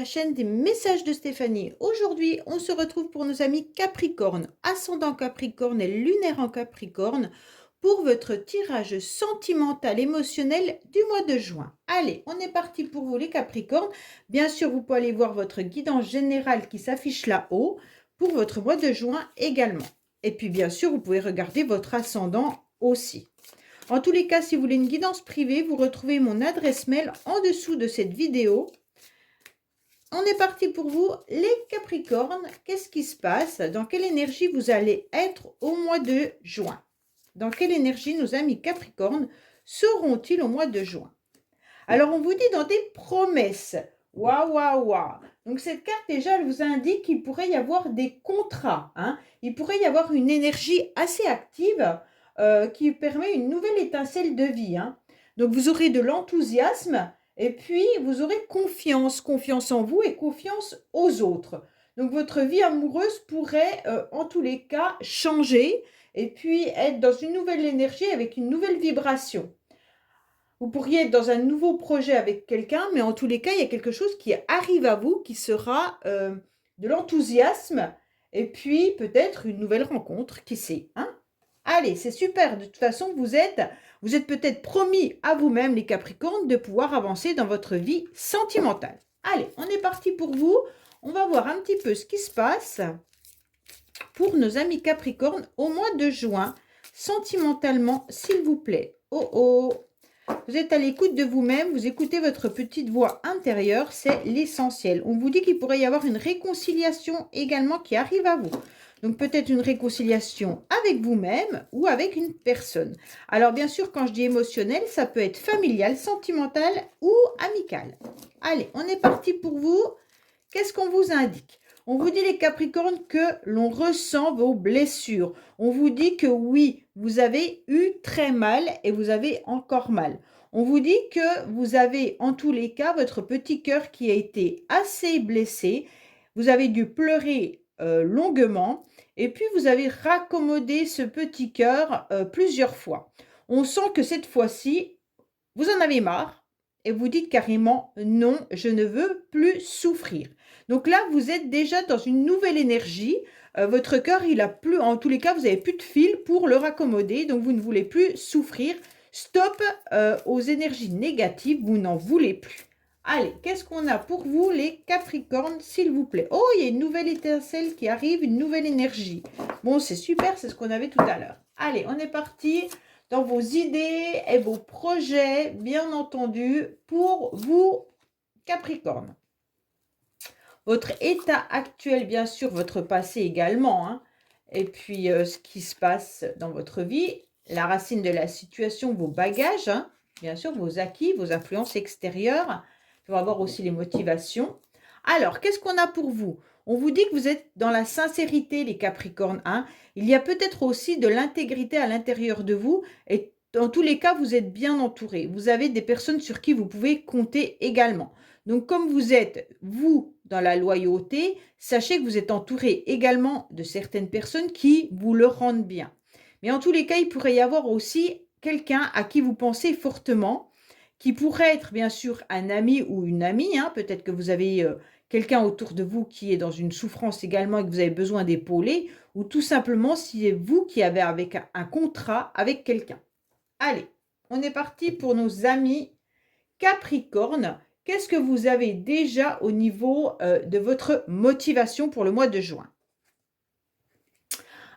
chaîne des messages de Stéphanie. Aujourd'hui, on se retrouve pour nos amis Capricorne, ascendant Capricorne et lunaire en Capricorne, pour votre tirage sentimental émotionnel du mois de juin. Allez, on est parti pour vous les Capricornes. Bien sûr, vous pouvez aller voir votre guidance générale qui s'affiche là-haut pour votre mois de juin également. Et puis bien sûr, vous pouvez regarder votre ascendant aussi. En tous les cas, si vous voulez une guidance privée, vous retrouvez mon adresse mail en dessous de cette vidéo. On est parti pour vous, les Capricornes. Qu'est-ce qui se passe? Dans quelle énergie vous allez être au mois de juin? Dans quelle énergie nos amis Capricornes seront-ils au mois de juin? Alors, on vous dit dans des promesses. Waouh, waouh, waouh. Donc, cette carte, déjà, elle vous indique qu'il pourrait y avoir des contrats. Il pourrait y avoir une énergie assez active qui permet une nouvelle étincelle de vie. Donc, vous aurez de l'enthousiasme et puis vous aurez confiance en vous et confiance aux autres. Donc, votre vie amoureuse pourrait, en tous les cas, changer et puis être dans une nouvelle énergie avec une nouvelle vibration. Vous pourriez être dans un nouveau projet avec quelqu'un, mais en tous les cas, il y a quelque chose qui arrive à vous qui sera de l'enthousiasme et puis peut-être une nouvelle rencontre, qui sait. Allez, c'est super. De toute façon, vous êtes peut-être promis à vous-même, les Capricornes, de pouvoir avancer dans votre vie sentimentale. Allez, on est parti pour vous. On va voir un petit peu ce qui se passe pour nos amis Capricornes au mois de juin, sentimentalement, s'il vous plaît. Oh oh! Vous êtes à l'écoute de vous-même, vous écoutez votre petite voix intérieure, c'est l'essentiel. On vous dit qu'il pourrait y avoir une réconciliation également qui arrive à vous. Donc peut-être une réconciliation avec vous-même ou avec une personne. Alors bien sûr, quand je dis émotionnel, ça peut être familial, sentimental ou amical. Allez, on est parti pour vous. Qu'est-ce qu'on vous indique? On vous dit, les Capricornes, que l'on ressent vos blessures. On vous dit que oui, vous avez eu très mal et vous avez encore mal. On vous dit que vous avez, en tous les cas, votre petit cœur qui a été assez blessé. Vous avez dû pleurer longuement et puis vous avez raccommodé ce petit cœur plusieurs fois. On sent que cette fois-ci, vous en avez marre et vous dites carrément non, je ne veux plus souffrir. Donc là, vous êtes déjà dans une nouvelle énergie. Votre cœur, il a plus, en tous les cas, vous n'avez plus de fil pour le raccommoder. Donc, vous ne voulez plus souffrir. Stop aux énergies négatives. Vous n'en voulez plus. Allez, qu'est-ce qu'on a pour vous, les Capricornes, s'il vous plaît? Oh, il y a une nouvelle étincelle qui arrive, une nouvelle énergie. Bon, c'est super, c'est ce qu'on avait tout à l'heure. Allez, on est parti dans vos idées et vos projets, bien entendu, pour vous, Capricorne. Votre état actuel, bien sûr, votre passé également, et puis ce qui se passe dans votre vie, la racine de la situation, vos bagages, bien sûr, vos acquis, vos influences extérieures. Il va avoir aussi les motivations. Alors, qu'est-ce qu'on a pour vous? On vous dit que vous êtes dans la sincérité, les Capricornes. Il y a peut-être aussi de l'intégrité à l'intérieur de vous et dans tous les cas, vous êtes bien entouré. Vous avez des personnes sur qui vous pouvez compter également. Donc, comme vous êtes, vous, dans la loyauté, sachez que vous êtes entouré également de certaines personnes qui vous le rendent bien. Mais en tous les cas, il pourrait y avoir aussi quelqu'un à qui vous pensez fortement, qui pourrait être bien sûr un ami ou une amie. Peut-être que vous avez quelqu'un autour de vous qui est dans une souffrance également et que vous avez besoin d'épauler, ou tout simplement si c'est vous qui avez avec un contrat avec quelqu'un. Allez, on est parti pour nos amis Capricorne. Qu'est-ce que vous avez déjà au niveau de votre motivation pour le mois de juin?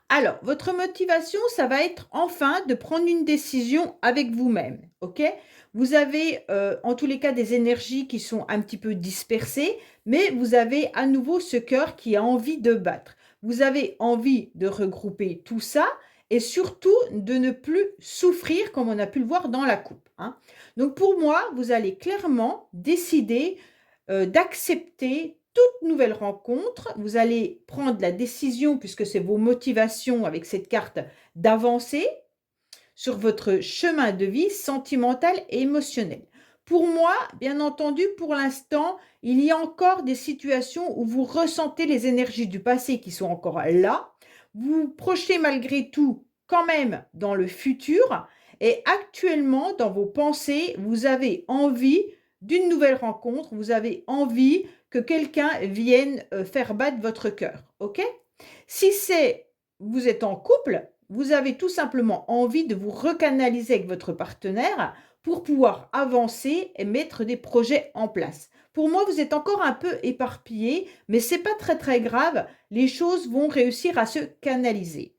Alors, votre motivation, ça va être enfin de prendre une décision avec vous-même, ok? Vous avez en tous les cas des énergies qui sont un petit peu dispersées, mais vous avez à nouveau ce cœur qui a envie de battre. Vous avez envie de regrouper tout ça et surtout de ne plus souffrir comme on a pu le voir dans la coupe. Donc pour moi, vous allez clairement décider d'accepter toute nouvelle rencontre. Vous allez prendre la décision, puisque c'est vos motivations avec cette carte, d'avancer sur votre chemin de vie sentimental et émotionnel. Pour moi, bien entendu, pour l'instant, il y a encore des situations où vous ressentez les énergies du passé qui sont encore là. Vous projetez malgré tout quand même dans le futur. Et actuellement, dans vos pensées, vous avez envie d'une nouvelle rencontre. Vous avez envie que quelqu'un vienne faire battre votre cœur, ok? Si vous êtes en couple, vous avez tout simplement envie de vous recanaliser avec votre partenaire pour pouvoir avancer et mettre des projets en place. Pour moi, vous êtes encore un peu éparpillé, mais c'est pas très très grave. Les choses vont réussir à se canaliser.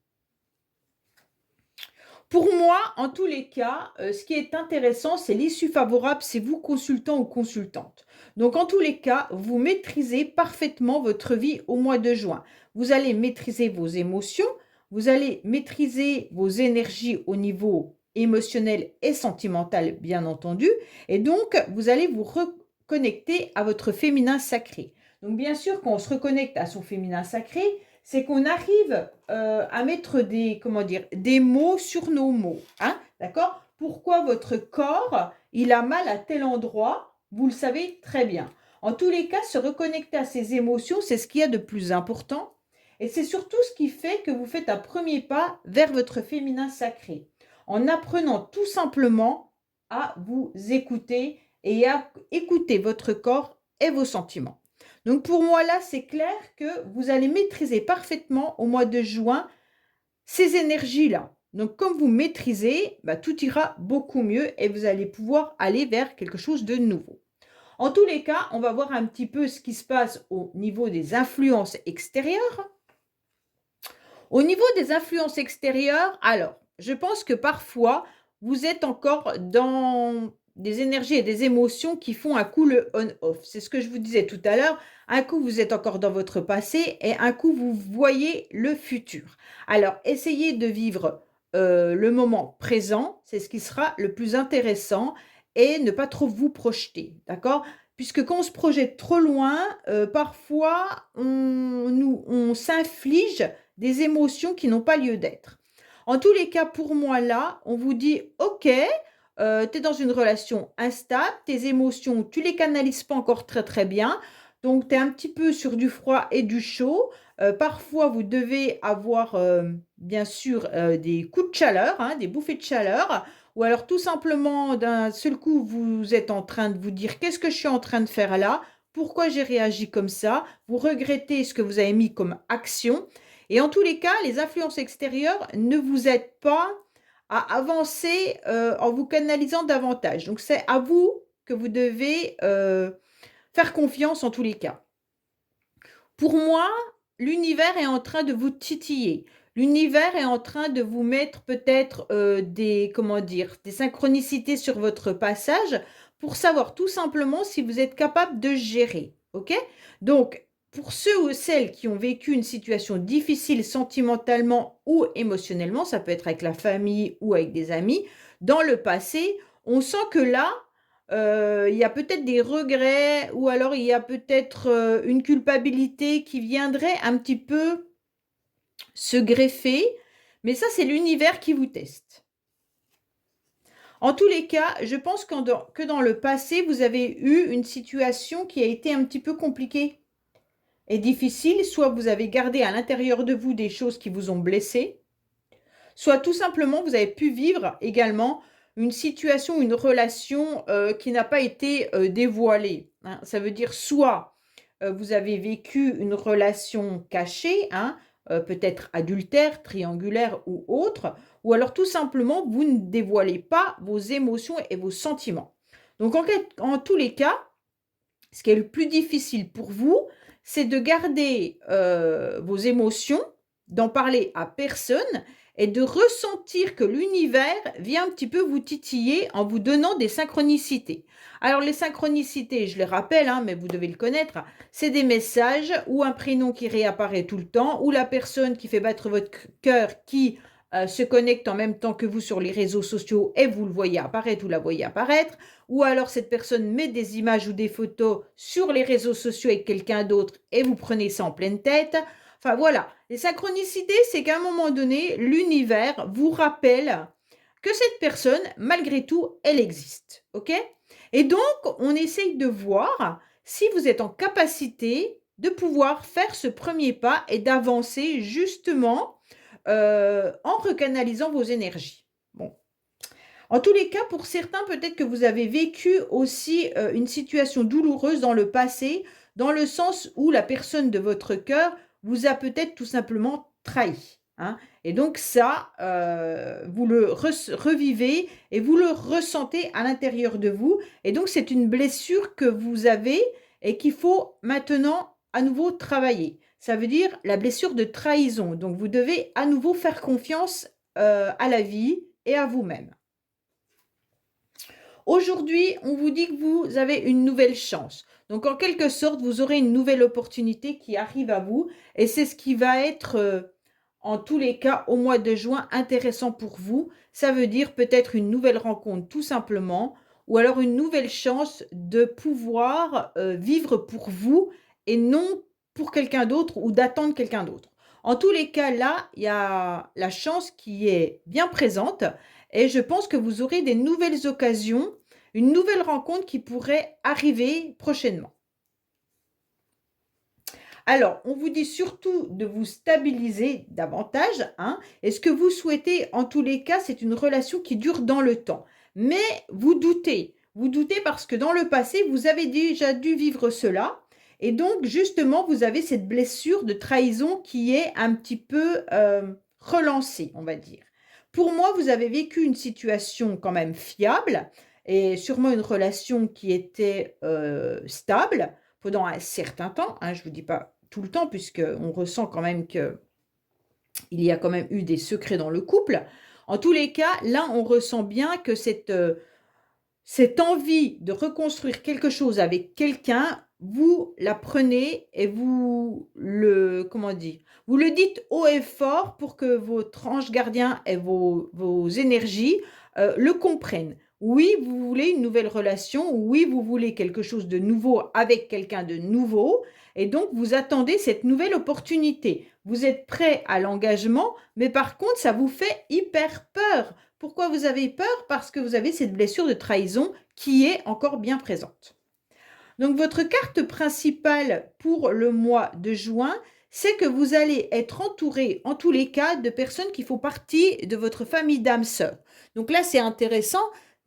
Pour moi, en tous les cas, ce qui est intéressant, c'est l'issue favorable, c'est vous consultant ou consultante. Donc, en tous les cas, vous maîtrisez parfaitement votre vie au mois de juin. Vous allez maîtriser vos émotions, vous allez maîtriser vos énergies au niveau émotionnel et sentimental, bien entendu. Et donc, vous allez vous reconnecter à votre féminin sacré. Donc, bien sûr, quand on se reconnecte à son féminin sacré, c'est qu'on arrive à mettre des mots sur nos mots. Hein, d'accord? Pourquoi votre corps, il a mal à tel endroit, vous le savez très bien. En tous les cas, se reconnecter à ses émotions, c'est ce qu'il y a de plus important. Et c'est surtout ce qui fait que vous faites un premier pas vers votre féminin sacré. En apprenant tout simplement à vous écouter et à écouter votre corps et vos sentiments. Donc pour moi là, c'est clair que vous allez maîtriser parfaitement au mois de juin ces énergies-là. Donc comme vous maîtrisez, tout ira beaucoup mieux et vous allez pouvoir aller vers quelque chose de nouveau. En tous les cas, on va voir un petit peu ce qui se passe au niveau des influences extérieures. Au niveau des influences extérieures, alors, je pense que parfois, vous êtes encore dans des énergies et des émotions qui font un coup le on-off. C'est ce que je vous disais tout à l'heure. Un coup, vous êtes encore dans votre passé et un coup, vous voyez le futur. Alors, essayez de vivre le moment présent. C'est ce qui sera le plus intéressant et ne pas trop vous projeter. D'accord? Puisque quand on se projette trop loin, parfois, on s'inflige des émotions qui n'ont pas lieu d'être. En tous les cas, pour moi, là, on vous dit, OK, tu es dans une relation instable, tes émotions, tu les canalises pas encore très très bien, donc tu es un petit peu sur du froid et du chaud. Parfois, vous devez avoir, bien sûr, des coups de chaleur, hein, des bouffées de chaleur, ou alors tout simplement, d'un seul coup, vous êtes en train de vous dire, qu'est-ce que je suis en train de faire là? Pourquoi j'ai réagi comme ça? Vous regrettez ce que vous avez mis comme action. Et en tous les cas, les influences extérieures ne vous aident pas à avancer en vous canalisant davantage. Donc, c'est à vous que vous devez faire confiance en tous les cas. Pour moi, l'univers est en train de vous titiller. L'univers est en train de vous mettre peut-être des synchronicités sur votre passage pour savoir tout simplement si vous êtes capable de gérer. OK? Donc, pour ceux ou celles qui ont vécu une situation difficile sentimentalement ou émotionnellement, ça peut être avec la famille ou avec des amis, dans le passé, on sent que là, il y a peut-être des regrets ou alors il y a peut-être une culpabilité qui viendrait un petit peu se greffer, mais ça, c'est l'univers qui vous teste. En tous les cas, je pense que dans le passé, vous avez eu une situation qui a été un petit peu compliquée et difficile. Soit vous avez gardé à l'intérieur de vous des choses qui vous ont blessé, soit tout simplement vous avez pu vivre également une situation, une relation qui n'a pas été dévoilée. Hein. Ça veut dire soit vous avez vécu une relation cachée, hein, peut-être adultère, triangulaire ou autre, ou alors tout simplement vous ne dévoilez pas vos émotions et vos sentiments. Donc en tous les cas, ce qui est le plus difficile pour vous, c'est de garder vos émotions, d'en parler à personne et de ressentir que l'univers vient un petit peu vous titiller en vous donnant des synchronicités. Alors les synchronicités, je les rappelle, hein, mais vous devez le connaître, c'est des messages ou un prénom qui réapparaît tout le temps, ou la personne qui fait battre votre cœur qui se connecte en même temps que vous sur les réseaux sociaux et vous le voyez apparaître ou la voyez apparaître, ou alors cette personne met des images ou des photos sur les réseaux sociaux avec quelqu'un d'autre et vous prenez ça en pleine tête. Enfin voilà, les synchronicités, c'est qu'à un moment donné, l'univers vous rappelle que cette personne, malgré tout, elle existe. OK? Et donc, on essaye de voir si vous êtes en capacité de pouvoir faire ce premier pas et d'avancer justement en recanalisant vos énergies. Bon. En tous les cas, pour certains, peut-être que vous avez vécu aussi une situation douloureuse dans le passé. dans le sens où la personne de votre cœur vous a peut-être tout simplement trahi. Hein. Et donc ça, vous le revivez et vous le ressentez à l'intérieur de vous. Et donc c'est une blessure que vous avez et qu'il faut maintenant à nouveau travailler. Ça veut dire la blessure de trahison. Donc vous devez à nouveau faire confiance à la vie et à vous-même. Aujourd'hui, on vous dit que vous avez une nouvelle chance. Donc, en quelque sorte, vous aurez une nouvelle opportunité qui arrive à vous. Et c'est ce qui va être, en tous les cas, au mois de juin, intéressant pour vous. Ça veut dire peut-être une nouvelle rencontre, tout simplement, ou alors une nouvelle chance de pouvoir vivre pour vous et non pour quelqu'un d'autre ou d'attendre quelqu'un d'autre. En tous les cas, là, il y a la chance qui est bien présente et je pense que vous aurez des nouvelles occasions, une nouvelle rencontre qui pourrait arriver prochainement. Alors, on vous dit surtout de vous stabiliser davantage. Hein, et ce que vous souhaitez, en tous les cas, c'est une relation qui dure dans le temps. Mais vous doutez. Vous doutez parce que dans le passé, vous avez déjà dû vivre cela. Et donc, justement, vous avez cette blessure de trahison qui est un petit peu relancée, on va dire. Pour moi, vous avez vécu une situation quand même fiable et sûrement une relation qui était stable pendant un certain temps. Hein, je ne vous dis pas tout le temps, puisqu'on ressent quand même qu'il y a quand même eu des secrets dans le couple. En tous les cas, là, on ressent bien que cette envie de reconstruire quelque chose avec quelqu'un, vous la prenez et vous le, comment dire, vous le dites haut et fort pour que votre ange gardien et vos énergies le comprennent. Oui, vous voulez une nouvelle relation, oui, vous voulez quelque chose de nouveau avec quelqu'un de nouveau, et donc vous attendez cette nouvelle opportunité. Vous êtes prêt à l'engagement, mais par contre, ça vous fait hyper peur. Pourquoi vous avez peur? Parce que vous avez cette blessure de trahison qui est encore bien présente. Donc, votre carte principale pour le mois de juin, c'est que vous allez être entouré, en tous les cas, de personnes qui font partie de votre famille d'âmes sœurs. Donc là, c'est intéressant.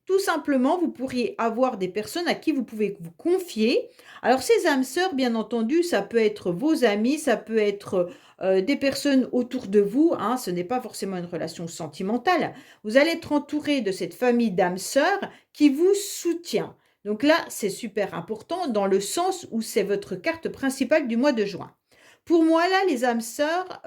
Tout simplement, vous pourriez avoir des personnes à qui vous pouvez vous confier. Alors, ces âmes sœurs, bien entendu, ça peut être vos amis, ça peut être des personnes autour de vous. Hein, ce n'est pas forcément une relation sentimentale. Vous allez être entouré de cette famille d'âmes sœurs qui vous soutient. Donc là, c'est super important dans le sens où c'est votre carte principale du mois de juin. Pour moi, là, les âmes sœurs,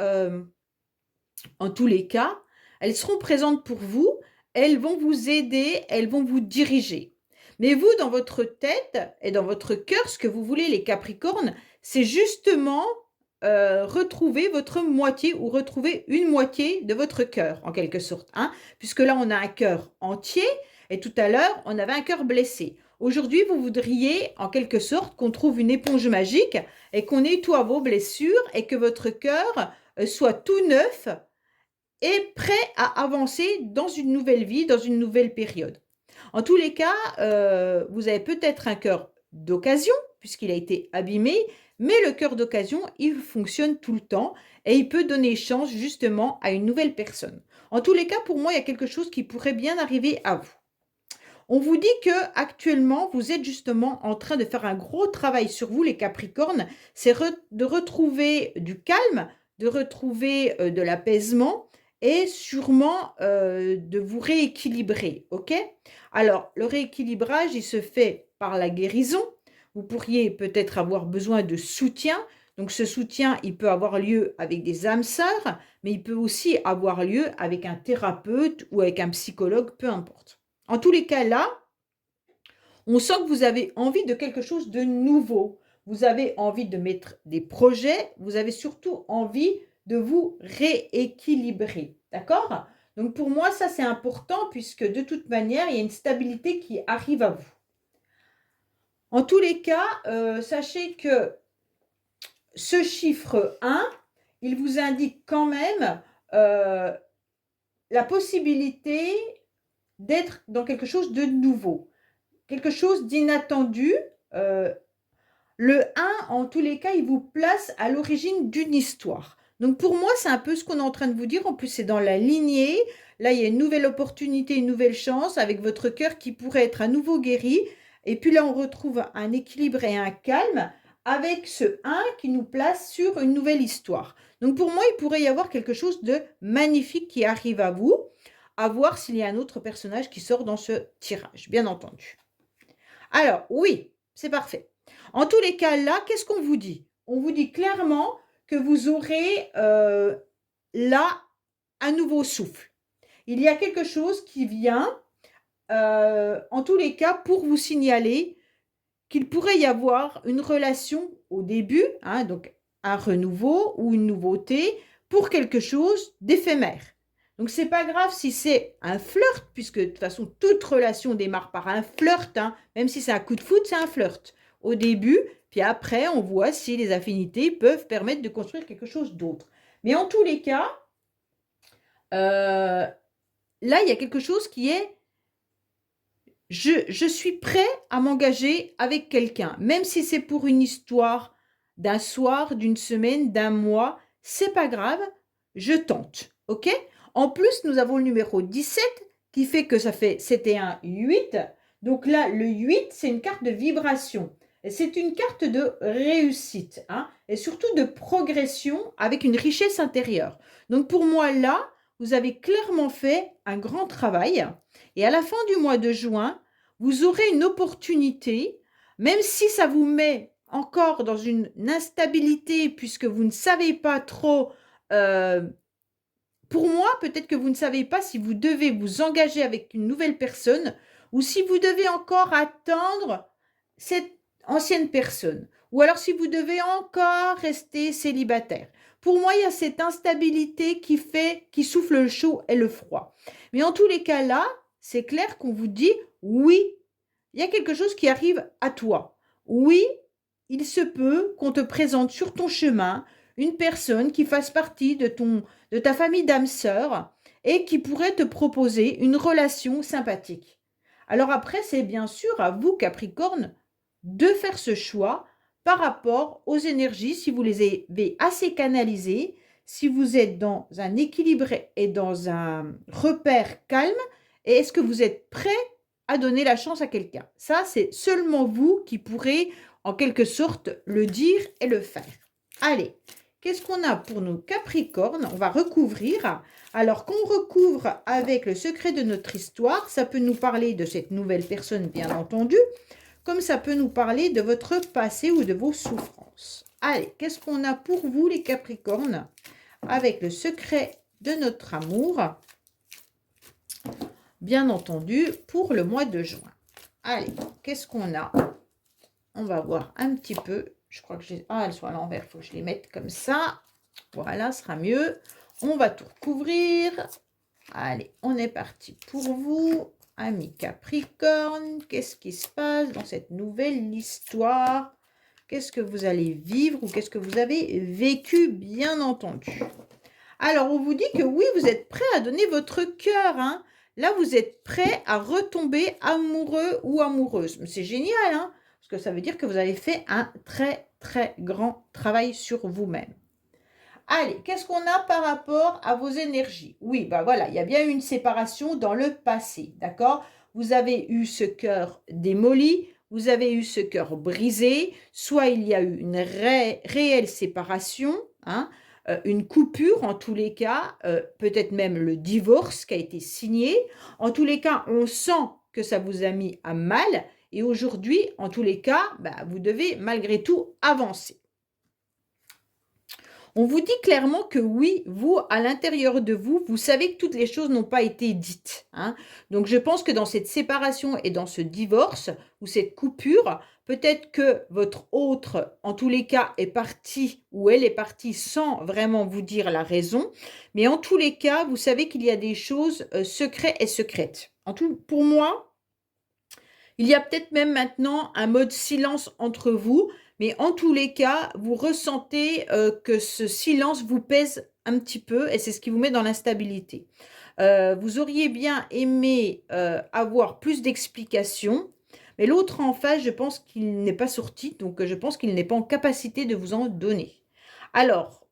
en tous les cas, elles seront présentes pour vous, elles vont vous aider, elles vont vous diriger. Mais vous, dans votre tête et dans votre cœur, ce que vous voulez, les Capricornes, c'est justement retrouver votre moitié ou retrouver une moitié de votre cœur, en quelque sorte. Hein, puisque là, on a un cœur entier et tout à l'heure, on avait un cœur blessé. Aujourd'hui, vous voudriez, en quelque sorte, qu'on trouve une éponge magique et qu'on nettoie vos blessures et que votre cœur soit tout neuf et prêt à avancer dans une nouvelle vie, dans une nouvelle période. En tous les cas, vous avez peut-être un cœur d'occasion, puisqu'il a été abîmé, mais le cœur d'occasion, il fonctionne tout le temps et il peut donner chance justement à une nouvelle personne. En tous les cas, pour moi, il y a quelque chose qui pourrait bien arriver à vous. On vous dit que actuellement, vous êtes justement en train de faire un gros travail sur vous, les Capricornes. C'est de retrouver du calme, de retrouver de l'apaisement et sûrement de vous rééquilibrer. OK? Alors, le rééquilibrage, il se fait par la guérison. Vous pourriez peut-être avoir besoin de soutien. Donc, ce soutien, il peut avoir lieu avec des âmes sœurs, mais il peut aussi avoir lieu avec un thérapeute ou avec un psychologue, peu importe. En tous les cas, là, on sent que vous avez envie de quelque chose de nouveau. Vous avez envie de mettre des projets. Vous avez surtout envie de vous rééquilibrer. D'accord? Donc, pour moi, ça, c'est important puisque de toute manière, il y a une stabilité qui arrive à vous. En tous les cas, sachez que ce chiffre 1, il vous indique quand même la possibilité d'être dans quelque chose de nouveau, quelque chose d'inattendu. Le 1, en tous les cas, il vous place à l'origine d'une histoire. Donc pour moi, c'est un peu ce qu'on est en train de vous dire. En plus, c'est dans la lignée. Là, il y a une nouvelle opportunité, une nouvelle chance avec votre cœur qui pourrait être à nouveau guéri. Et puis là, on retrouve un équilibre et un calme avec ce 1 qui nous place sur une nouvelle histoire. Donc pour moi, il pourrait y avoir quelque chose de magnifique qui arrive à vous, à voir s'il y a un autre personnage qui sort dans ce tirage, bien entendu. Alors oui, c'est parfait. En tous les cas, là, qu'est-ce qu'on vous dit? On vous dit clairement que vous aurez là un nouveau souffle. Il y a quelque chose qui vient, en tous les cas, pour vous signaler qu'il pourrait y avoir une relation au début, hein, donc un renouveau ou une nouveauté pour quelque chose d'éphémère. Donc c'est pas grave si c'est un flirt, puisque de toute façon toute relation démarre par un flirt, hein, même si c'est un coup de foot, c'est un flirt au début, puis après on voit si les affinités peuvent permettre de construire quelque chose d'autre. Mais en tous les cas, là il y a quelque chose qui est je suis prêt à m'engager avec quelqu'un, même si c'est pour une histoire d'un soir, d'une semaine, d'un mois, c'est pas grave, je tente, ok? En plus, nous avons le numéro 17 qui fait que c'était un 8. Donc là, le 8, c'est une carte de vibration. C'est une carte de réussite, hein, et surtout de progression avec une richesse intérieure. Donc pour moi, là, vous avez clairement fait un grand travail. Et à la fin du mois de juin, vous aurez une opportunité, même si ça vous met encore dans une instabilité puisque vous ne savez pas trop. Pour moi, peut-être que vous ne savez pas si vous devez vous engager avec une nouvelle personne ou si vous devez encore attendre cette ancienne personne. Ou alors si vous devez encore rester célibataire. Pour moi, il y a cette instabilité qui souffle le chaud et le froid. Mais en tous les cas là, c'est clair qu'on vous dit oui, il y a quelque chose qui arrive à toi. Oui, il se peut qu'on te présente sur ton chemin une personne qui fasse partie de ta famille d'âmes sœurs et qui pourrait te proposer une relation sympathique. Alors après, c'est bien sûr à vous, Capricorne, de faire ce choix par rapport aux énergies, si vous les avez assez canalisées, si vous êtes dans un équilibre et dans un repère calme, et est-ce que vous êtes prêt à donner la chance à quelqu'un? Ça, c'est seulement vous qui pourrez en quelque sorte le dire et le faire. Allez, qu'est-ce qu'on a pour nos Capricornes? On va recouvrir. Alors qu'on recouvre avec le secret de notre histoire, ça peut nous parler de cette nouvelle personne, bien entendu, comme ça peut nous parler de votre passé ou de vos souffrances. Allez, qu'est-ce qu'on a pour vous, les Capricornes, avec le secret de notre amour, bien entendu, pour le mois de juin. Allez, qu'est-ce qu'on a? On va voir un petit peu. Je crois que elles sont à l'envers, il faut que je les mette comme ça. Voilà, ce sera mieux. On va tout recouvrir. Allez, on est parti pour vous, amis Capricorne. Qu'est-ce qui se passe dans cette nouvelle histoire? Qu'est-ce que vous allez vivre ou qu'est-ce que vous avez vécu, bien entendu? Alors, on vous dit que oui, vous êtes prêt à donner votre cœur, hein. Là, vous êtes prêt à retomber amoureux ou amoureuse. C'est génial, hein, parce que ça veut dire que vous avez fait un très, très grand travail sur vous-même. Allez, qu'est-ce qu'on a par rapport à vos énergies? Oui, bah voilà, il y a bien eu une séparation dans le passé, d'accord? Vous avez eu ce cœur démoli, vous avez eu ce cœur brisé, soit il y a eu une réelle séparation, hein, une coupure en tous les cas, peut-être même le divorce qui a été signé. En tous les cas, on sent que ça vous a mis à mal et aujourd'hui, en tous les cas, bah, vous devez malgré tout avancer. On vous dit clairement que oui, vous, à l'intérieur de vous, vous savez que toutes les choses n'ont pas été dites, hein. Donc, je pense que dans cette séparation et dans ce divorce ou cette coupure, peut-être que votre autre, en tous les cas, est parti ou elle est partie sans vraiment vous dire la raison. Mais en tous les cas, vous savez qu'il y a des choses secrètes et secrètes. Pour moi, il y a peut-être même maintenant un mode silence entre vous, mais en tous les cas, vous ressentez que ce silence vous pèse un petit peu et c'est ce qui vous met dans l'instabilité. Vous auriez bien aimé avoir plus d'explications, mais l'autre en face, je pense qu'il n'est pas sorti, donc je pense qu'il n'est pas en capacité de vous en donner. Alors,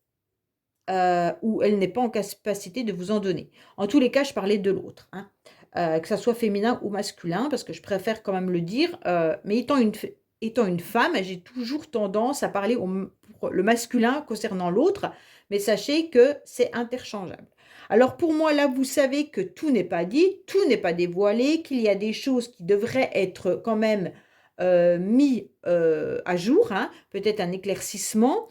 ou elle n'est pas en capacité de vous en donner. En tous les cas, je parlais de l'autre, hein. Que ça soit féminin ou masculin, parce que je préfère quand même le dire, mais étant une femme, j'ai toujours tendance à parler pour le masculin concernant l'autre, mais sachez que c'est interchangeable. Alors pour moi, là, vous savez que tout n'est pas dit, tout n'est pas dévoilé, qu'il y a des choses qui devraient être quand même mis à jour, hein, peut-être un éclaircissement.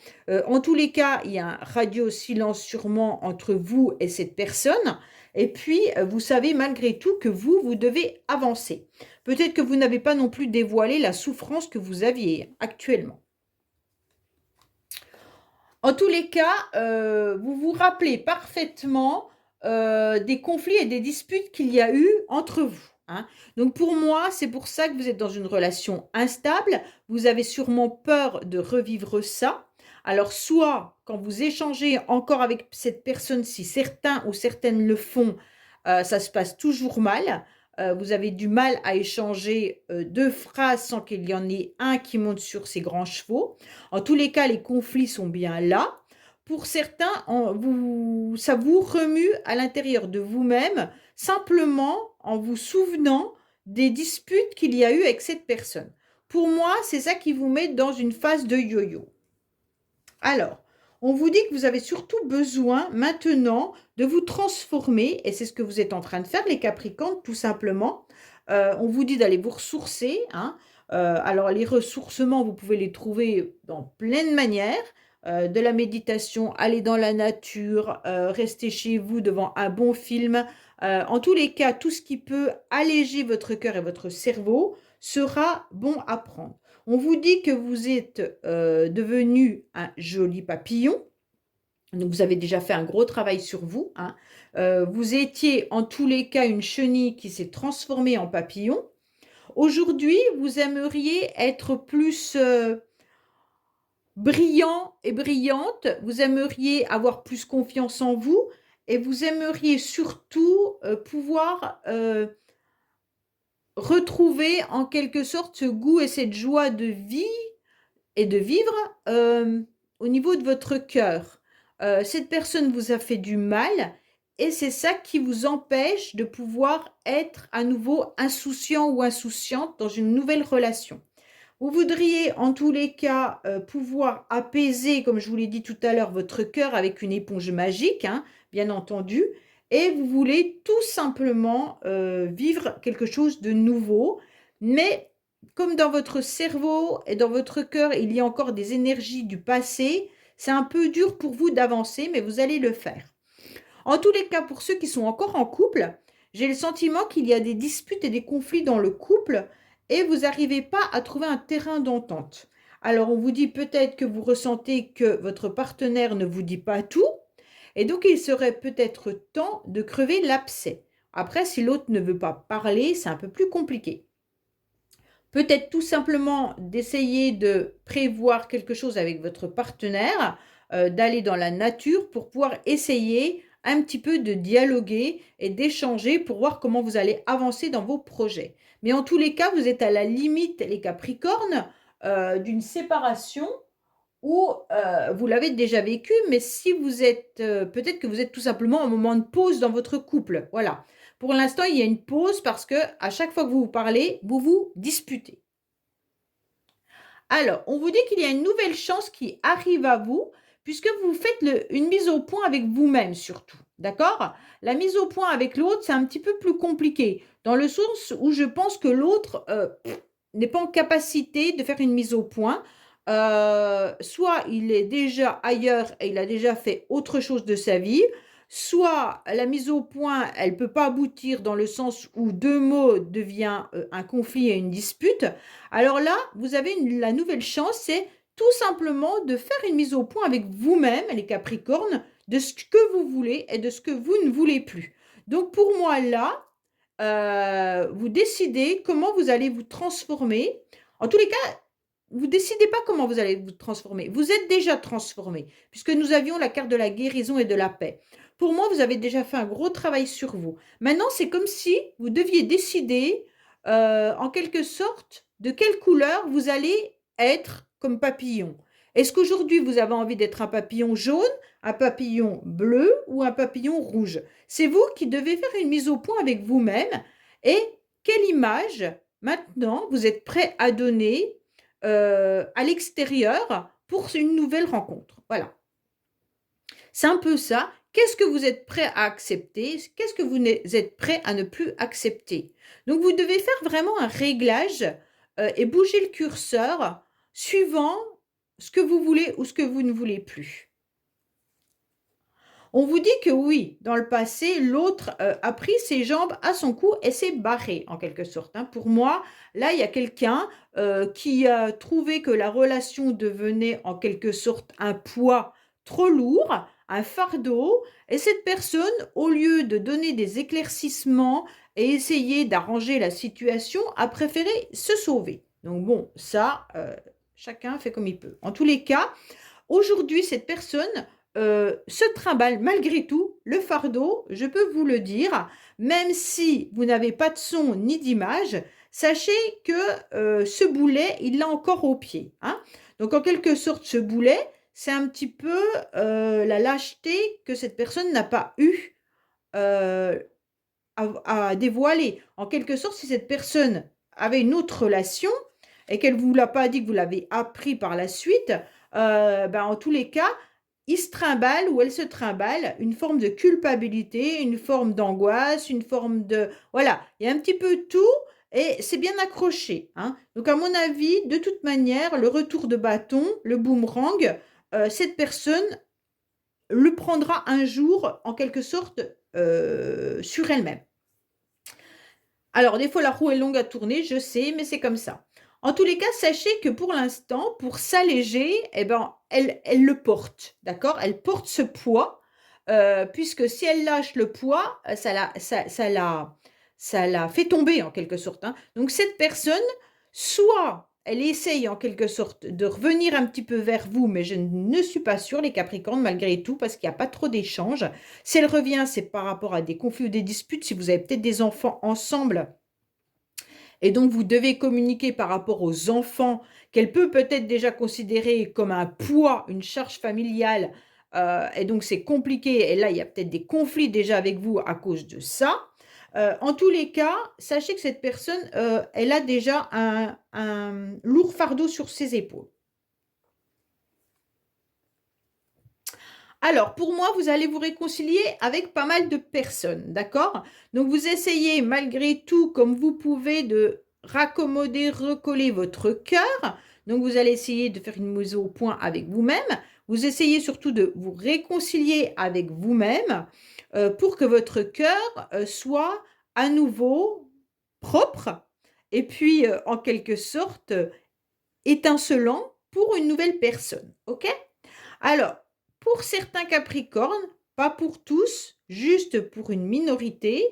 En tous les cas, il y a un radio silence sûrement entre vous et cette personne. Et puis, vous savez malgré tout que vous devez avancer. Peut-être que vous n'avez pas non plus dévoilé la souffrance que vous aviez actuellement. En tous les cas, vous vous rappelez parfaitement des conflits et des disputes qu'il y a eu entre vous, hein. Donc pour moi, c'est pour ça que vous êtes dans une relation instable. Vous avez sûrement peur de revivre ça. Alors soit quand vous échangez encore avec cette personne, si certains ou certaines le font, ça se passe toujours mal. Vous avez du mal à échanger deux phrases sans qu'il y en ait un qui monte sur ses grands chevaux. En tous les cas, les conflits sont bien là. Pour certains, ça vous remue à l'intérieur de vous-même, simplement en vous souvenant des disputes qu'il y a eu avec cette personne. Pour moi, c'est ça qui vous met dans une phase de yo-yo. Alors, on vous dit que vous avez surtout besoin maintenant de vous transformer, et c'est ce que vous êtes en train de faire, les Capricornes, tout simplement. On vous dit d'aller vous ressourcer, hein. Alors, les ressourcements, vous pouvez les trouver dans plein de manières. De la méditation, aller dans la nature, rester chez vous devant un bon film. En tous les cas, tout ce qui peut alléger votre cœur et votre cerveau sera bon à prendre. On vous dit que vous êtes devenu un joli papillon. Donc, vous avez déjà fait un gros travail sur vous, hein. Vous étiez en tous les cas une chenille qui s'est transformée en papillon. Aujourd'hui, vous aimeriez être plus brillant et brillante. Vous aimeriez avoir plus confiance en vous et vous aimeriez surtout pouvoir retrouver en quelque sorte ce goût et cette joie de vie et de vivre au niveau de votre cœur. Cette personne vous a fait du mal et c'est ça qui vous empêche de pouvoir être à nouveau insouciant ou insouciante dans une nouvelle relation. Vous voudriez en tous les cas pouvoir apaiser, comme je vous l'ai dit tout à l'heure, votre cœur avec une éponge magique, hein, bien entendu, et vous voulez tout simplement vivre quelque chose de nouveau, mais comme dans votre cerveau et dans votre cœur, il y a encore des énergies du passé, c'est un peu dur pour vous d'avancer, mais vous allez le faire. En tous les cas, pour ceux qui sont encore en couple, j'ai le sentiment qu'il y a des disputes et des conflits dans le couple et vous n'arrivez pas à trouver un terrain d'entente. Alors, on vous dit peut-être que vous ressentez que votre partenaire ne vous dit pas tout et donc il serait peut-être temps de crever l'abcès. Après, si l'autre ne veut pas parler, c'est un peu plus compliqué. Peut-être tout simplement d'essayer de prévoir quelque chose avec votre partenaire, d'aller dans la nature pour pouvoir essayer un petit peu de dialoguer et d'échanger pour voir comment vous allez avancer dans vos projets. Mais en tous les cas, vous êtes à la limite, les Capricornes, d'une séparation ou vous l'avez déjà vécu, mais si vous êtes, peut-être que vous êtes tout simplement en moment de pause dans votre couple. Voilà. Pour l'instant, il y a une pause parce que à chaque fois que vous vous parlez, vous vous disputez. Alors, on vous dit qu'il y a une nouvelle chance qui arrive à vous, puisque vous faites une mise au point avec vous-même surtout. D'accord? La mise au point avec l'autre, c'est un petit peu plus compliqué, dans le sens où je pense que l'autre n'est pas en capacité de faire une mise au point. Soit il est déjà ailleurs et il a déjà fait autre chose de sa vie, soit la mise au point, elle ne peut pas aboutir dans le sens où deux mots devient un conflit et une dispute. Alors là, vous avez la nouvelle chance, c'est tout simplement de faire une mise au point avec vous-même, les Capricornes, de ce que vous voulez et de ce que vous ne voulez plus. Donc pour moi là, vous décidez comment vous allez vous transformer. En tous les cas, vous décidez pas comment vous allez vous transformer. Vous êtes déjà transformé, puisque nous avions la carte de la guérison et de la paix. Pour moi, vous avez déjà fait un gros travail sur vous. Maintenant, c'est comme si vous deviez décider, en quelque sorte, de quelle couleur vous allez être comme papillon. Est-ce qu'aujourd'hui, vous avez envie d'être un papillon jaune, un papillon bleu ou un papillon rouge? C'est vous qui devez faire une mise au point avec vous-même. Et quelle image, maintenant, vous êtes prêt à donner à l'extérieur pour une nouvelle rencontre. Voilà. C'est un peu ça. Qu'est-ce que vous êtes prêt à accepter? Qu'est-ce que vous êtes prêt à ne plus accepter? Donc, vous devez faire vraiment un réglage et bouger le curseur suivant ce que vous voulez ou ce que vous ne voulez plus. On vous dit que oui, dans le passé, l'autre a pris ses jambes à son cou et s'est barré, en quelque sorte, hein. Pour moi, là, il y a quelqu'un qui a trouvé que la relation devenait en quelque sorte un poids trop lourd, un fardeau, et cette personne, au lieu de donner des éclaircissements et essayer d'arranger la situation, a préféré se sauver. Donc bon, ça, chacun fait comme il peut. En tous les cas, aujourd'hui, cette personne se trimballe malgré tout le fardeau, je peux vous le dire, même si vous n'avez pas de son ni d'image, sachez que ce boulet, il l'a encore au pied, hein. Donc en quelque sorte, ce boulet, c'est un petit peu la lâcheté que cette personne n'a pas eu euh, à dévoiler. En quelque sorte, si cette personne avait une autre relation et qu'elle ne vous l'a pas dit, que vous l'avez appris par la suite, ben, en tous les cas, il se trimballe ou elle se trimballe une forme de culpabilité, une forme d'angoisse, une forme de... Voilà, il y a un petit peu tout et c'est bien accroché, hein. Donc à mon avis, de toute manière, le retour de bâton, le boomerang, cette personne le prendra un jour en quelque sorte sur elle-même. Alors, des fois, la roue est longue à tourner, je sais, mais c'est comme ça. En tous les cas, sachez que pour l'instant, pour s'alléger, eh ben, elle le porte, d'accord? Elle porte ce poids, puisque si elle lâche le poids, ça la fait tomber en quelque sorte, hein. Donc, cette personne, soit elle essaye en quelque sorte de revenir un petit peu vers vous, mais je ne suis pas sûre, les Capricornes, malgré tout, parce qu'il n'y a pas trop d'échanges. Si elle revient, c'est par rapport à des conflits ou des disputes, si vous avez peut-être des enfants ensemble, et donc vous devez communiquer par rapport aux enfants, qu'elle peut peut-être déjà considérer comme un poids, une charge familiale, et donc c'est compliqué, et là il y a peut-être des conflits déjà avec vous à cause de ça. En tous les cas, sachez que cette personne, elle a déjà un lourd fardeau sur ses épaules. Alors, pour moi, vous allez vous réconcilier avec pas mal de personnes, d'accord? Donc, vous essayez malgré tout, comme vous pouvez, de raccommoder, recoller votre cœur. Donc, vous allez essayer de faire une mise au point avec vous-même. Vous essayez surtout de vous réconcilier avec vous-même pour que votre cœur soit à nouveau propre et puis, en quelque sorte, étincelant pour une nouvelle personne, ok? Alors, pour certains Capricornes, pas pour tous, juste pour une minorité,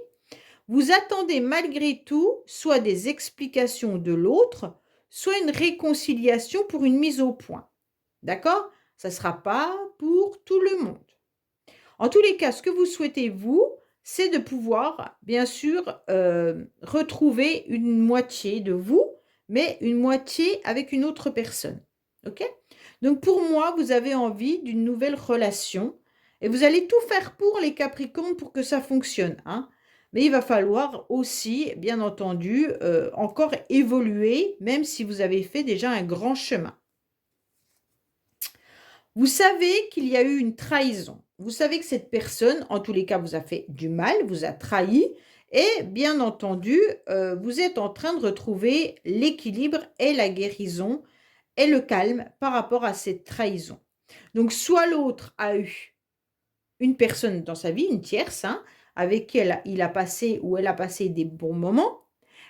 vous attendez malgré tout soit des explications de l'autre, soit une réconciliation pour une mise au point. D'accord? Ça ne sera pas pour tout le monde. En tous les cas, ce que vous souhaitez, vous, c'est de pouvoir, bien sûr, retrouver une moitié de vous, mais une moitié avec une autre personne. OK? Donc, pour moi, vous avez envie d'une nouvelle relation et vous allez tout faire pour les Capricornes pour que ça fonctionne, hein. Mais il va falloir aussi, bien entendu, encore évoluer, même si vous avez fait déjà un grand chemin. Vous savez qu'il y a eu une trahison. Vous savez que cette personne, en tous les cas, vous a fait du mal, vous a trahi. Et bien entendu, vous êtes en train de retrouver l'équilibre et la guérison et le calme par rapport à cette trahison. Donc, soit l'autre a eu une personne dans sa vie, une tierce, hein, avec qui il a passé ou elle a passé des bons moments.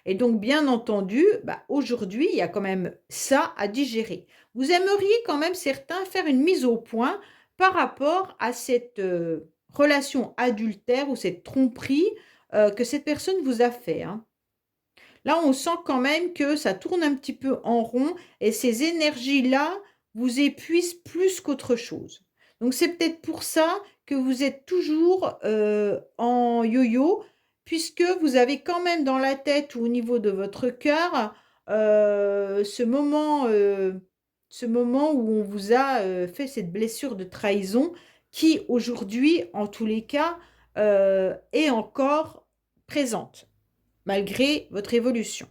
Et donc, bien entendu, bah, aujourd'hui, il y a quand même ça à digérer. Vous aimeriez quand même certains faire une mise au point par rapport à cette relation adultère ou cette tromperie que cette personne vous a fait, hein. Là, on sent quand même que ça tourne un petit peu en rond et ces énergies-là vous épuisent plus qu'autre chose. Donc, c'est peut-être pour ça que vous êtes toujours en yo-yo, puisque vous avez quand même dans la tête ou au niveau de votre cœur ce moment où on vous a fait cette blessure de trahison qui, aujourd'hui, en tous les cas, est encore présente malgré votre évolution.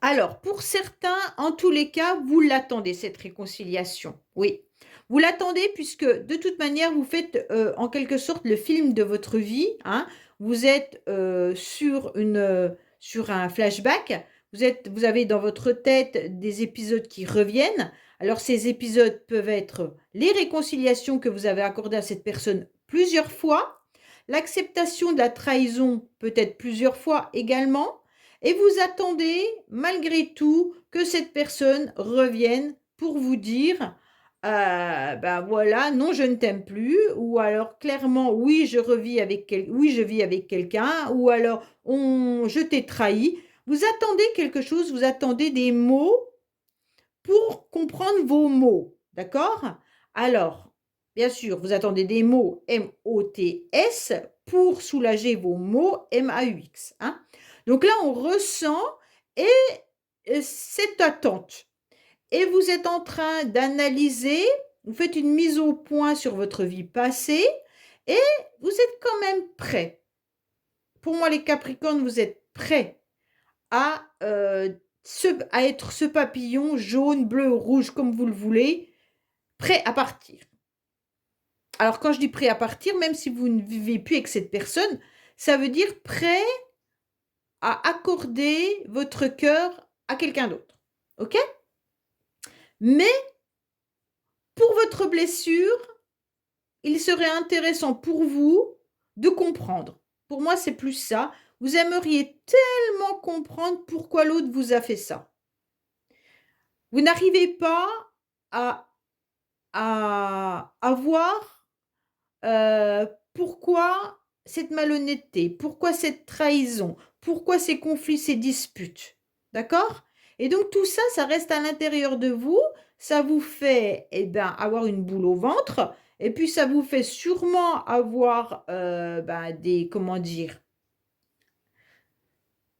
Alors, pour certains, en tous les cas, vous l'attendez, cette réconciliation. Oui, vous l'attendez puisque de toute manière, vous faites en quelque sorte le film de votre vie, hein. Vous êtes sur un flashback. Vous avez dans votre tête des épisodes qui reviennent. Alors, ces épisodes peuvent être les réconciliations que vous avez accordées à cette personne plusieurs fois, l'acceptation de la trahison peut-être plusieurs fois également, et vous attendez malgré tout que cette personne revienne pour vous dire ben voilà, non, je ne t'aime plus, ou alors clairement, oui, oui, je vis avec quelqu'un, ou alors je t'ai trahi. Vous attendez quelque chose, vous attendez des mots pour comprendre vos mots, d'accord? Alors, bien sûr, vous attendez des mots M-O-T-S pour soulager vos mots M-A-U-X, hein? Donc là, on ressent et cette attente. Et vous êtes en train d'analyser, vous faites une mise au point sur votre vie passée et vous êtes quand même prêt. Pour moi, les Capricornes, vous êtes prêts à être ce papillon jaune, bleu, rouge, comme vous le voulez, prêt à partir. Alors, quand je dis prêt à partir, même si vous ne vivez plus avec cette personne, ça veut dire prêt à accorder votre cœur à quelqu'un d'autre. OK? Mais pour votre blessure, il serait intéressant pour vous de comprendre. Pour moi, c'est plus ça. Vous aimeriez tellement comprendre pourquoi l'autre vous a fait ça. Vous n'arrivez pas à, à voir pourquoi cette malhonnêteté, pourquoi cette trahison, pourquoi ces conflits, ces disputes. D'accord? Et donc tout ça, ça reste à l'intérieur de vous. Ça vous fait avoir une boule au ventre. Et puis ça vous fait sûrement avoir comment dire,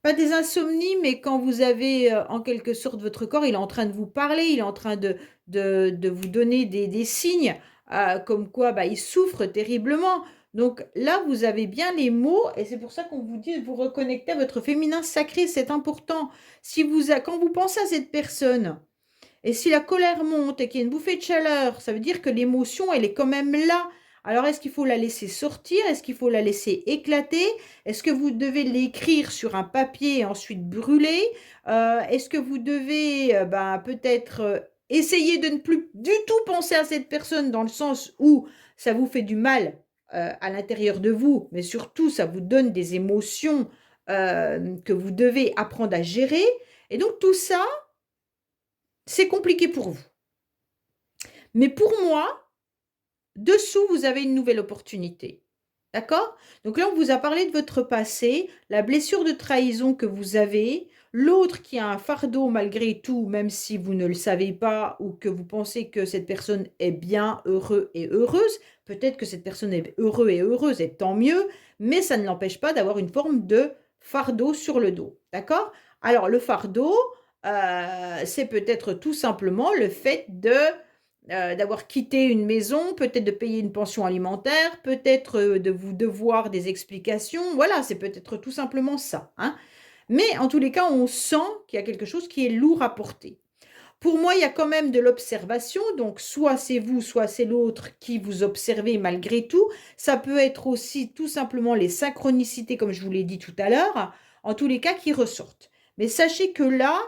pas des insomnies, mais quand vous avez en quelque sorte votre corps, il est en train de vous parler, il est en train de vous donner des signes comme quoi il souffre terriblement. Donc là, vous avez bien les mots et c'est pour ça qu'on vous dit de vous reconnecter à votre féminin sacré, c'est important. Quand vous pensez à cette personne et si la colère monte et qu'il y a une bouffée de chaleur, ça veut dire que l'émotion, elle est quand même là. Alors, est-ce qu'il faut la laisser sortir? Est-ce qu'il faut la laisser éclater? Est-ce que vous devez l'écrire sur un papier et ensuite brûler? Est-ce que vous devez peut-être essayer de ne plus du tout penser à cette personne dans le sens où ça vous fait du mal à l'intérieur de vous, mais surtout ça vous donne des émotions que vous devez apprendre à gérer. Et donc tout ça, c'est compliqué pour vous. Mais pour moi, dessous, vous avez une nouvelle opportunité. D'accord? Donc là, on vous a parlé de votre passé, la blessure de trahison que vous avez, l'autre qui a un fardeau malgré tout, même si vous ne le savez pas ou que vous pensez que cette personne est bien heureux et heureuse. Peut-être que cette personne est heureux et heureuse, et tant mieux, mais ça ne l'empêche pas d'avoir une forme de fardeau sur le dos. D'accord? Alors, le fardeau, c'est peut-être tout simplement le fait d'avoir quitté une maison, peut-être de payer une pension alimentaire, peut-être de vous devoir des explications. Voilà, c'est peut-être tout simplement ça, hein. Mais en tous les cas, on sent qu'il y a quelque chose qui est lourd à porter. Pour moi, il y a quand même de l'observation, donc soit c'est vous, soit c'est l'autre qui vous observez malgré tout. Ça peut être aussi tout simplement les synchronicités, comme je vous l'ai dit tout à l'heure, en tous les cas qui ressortent. Mais sachez que là,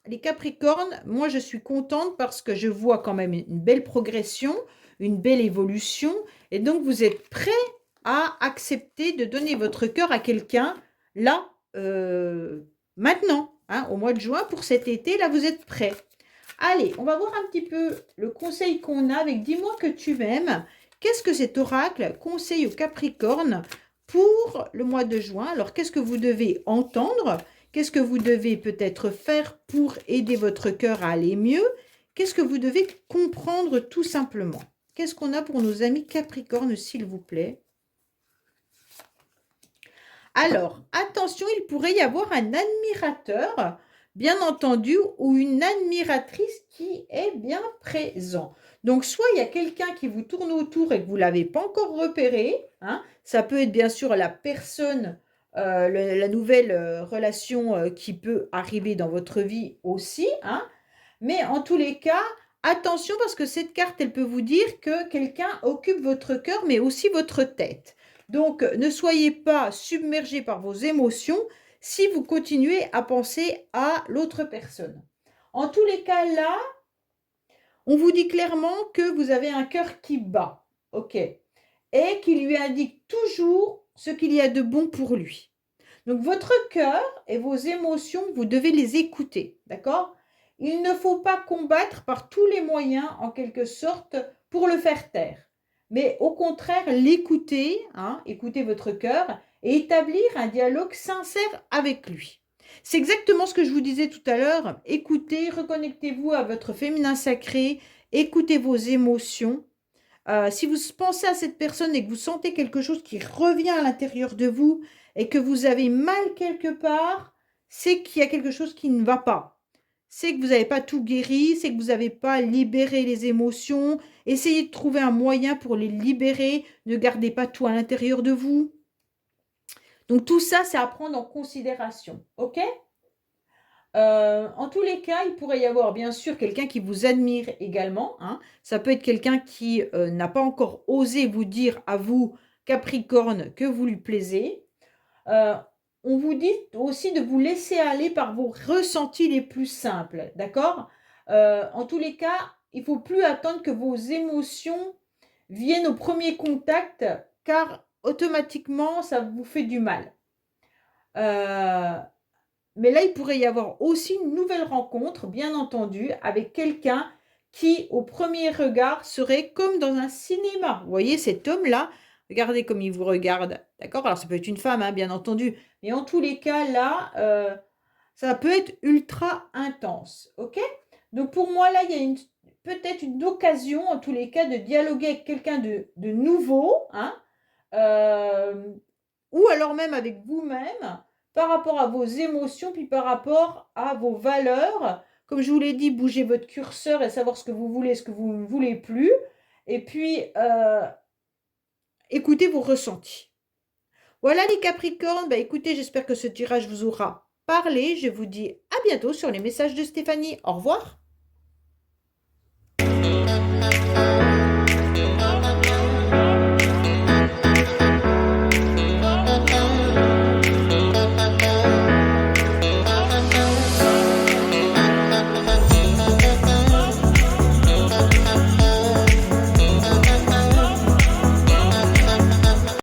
les Capricornes, moi je suis contente parce que je vois quand même une belle progression, une belle évolution, et donc vous êtes prêts à accepter de donner votre cœur à quelqu'un là, maintenant, hein, au mois de juin pour cet été, là vous êtes prêts. Allez, on va voir un petit peu le conseil qu'on a avec Dis-moi que tu m'aimes. Qu'est-ce que cet oracle conseille au Capricorne pour le mois de juin? Alors, qu'est-ce que vous devez entendre? Qu'est-ce que vous devez peut-être faire pour aider votre cœur à aller mieux? Qu'est-ce que vous devez comprendre tout simplement? Qu'est-ce qu'on a pour nos amis Capricorne, s'il vous plaît? Alors, attention, il pourrait y avoir un admirateur, bien entendu, ou une admiratrice qui est bien présent. Donc, soit il y a quelqu'un qui vous tourne autour et que vous ne l'avez pas encore repéré, hein, ça peut être bien sûr la personne la nouvelle relation qui peut arriver dans votre vie aussi, hein. Mais en tous les cas, attention parce que cette carte, elle peut vous dire que quelqu'un occupe votre cœur, mais aussi votre tête. Donc, ne soyez pas submergé par vos émotions si vous continuez à penser à l'autre personne. En tous les cas, là, on vous dit clairement que vous avez un cœur qui bat, ok, et qui lui indique toujours ce qu'il y a de bon pour lui. Donc votre cœur et vos émotions, vous devez les écouter, d'accord? Il ne faut pas combattre par tous les moyens, en quelque sorte, pour le faire taire. Mais au contraire, l'écouter, hein, écouter votre cœur et établir un dialogue sincère avec lui. C'est exactement ce que je vous disais tout à l'heure. Écoutez, reconnectez-vous à votre féminin sacré, écoutez vos émotions. Si vous pensez à cette personne et que vous sentez quelque chose qui revient à l'intérieur de vous et que vous avez mal quelque part, c'est qu'il y a quelque chose qui ne va pas. C'est que vous n'avez pas tout guéri, c'est que vous n'avez pas libéré les émotions. Essayez de trouver un moyen pour les libérer. Ne gardez pas tout à l'intérieur de vous. Donc tout ça, c'est à prendre en considération. OK? En tous les cas, il pourrait y avoir bien sûr quelqu'un qui vous admire également, hein. Ça peut être quelqu'un qui n'a pas encore osé vous dire à vous, Capricorne, que vous lui plaisez. Euh, on vous dit aussi de vous laisser aller par vos ressentis les plus simples, d'accord? En tous les cas, il ne faut plus attendre que vos émotions viennent au premier contact, car automatiquement, ça vous fait du mal. Mais là, il pourrait y avoir aussi une nouvelle rencontre, bien entendu, avec quelqu'un qui, au premier regard, serait comme dans un cinéma. Vous voyez, cet homme-là, regardez comme il vous regarde. D'accord? Alors, ça peut être une femme, hein, bien entendu. Mais en tous les cas, là, ça peut être ultra intense. OK? Donc, pour moi, là, il y a peut-être une occasion, en tous les cas, de dialoguer avec quelqu'un de nouveau, hein, ou alors même avec vous-même par rapport à vos émotions, puis par rapport à vos valeurs. Comme je vous l'ai dit, bougez votre curseur et savoir ce que vous voulez, ce que vous ne voulez plus. Et puis, écoutez vos ressentis. Voilà les Capricornes. Bah, écoutez, j'espère que ce tirage vous aura parlé. Je vous dis à bientôt sur les messages de Stéphanie. Au revoir.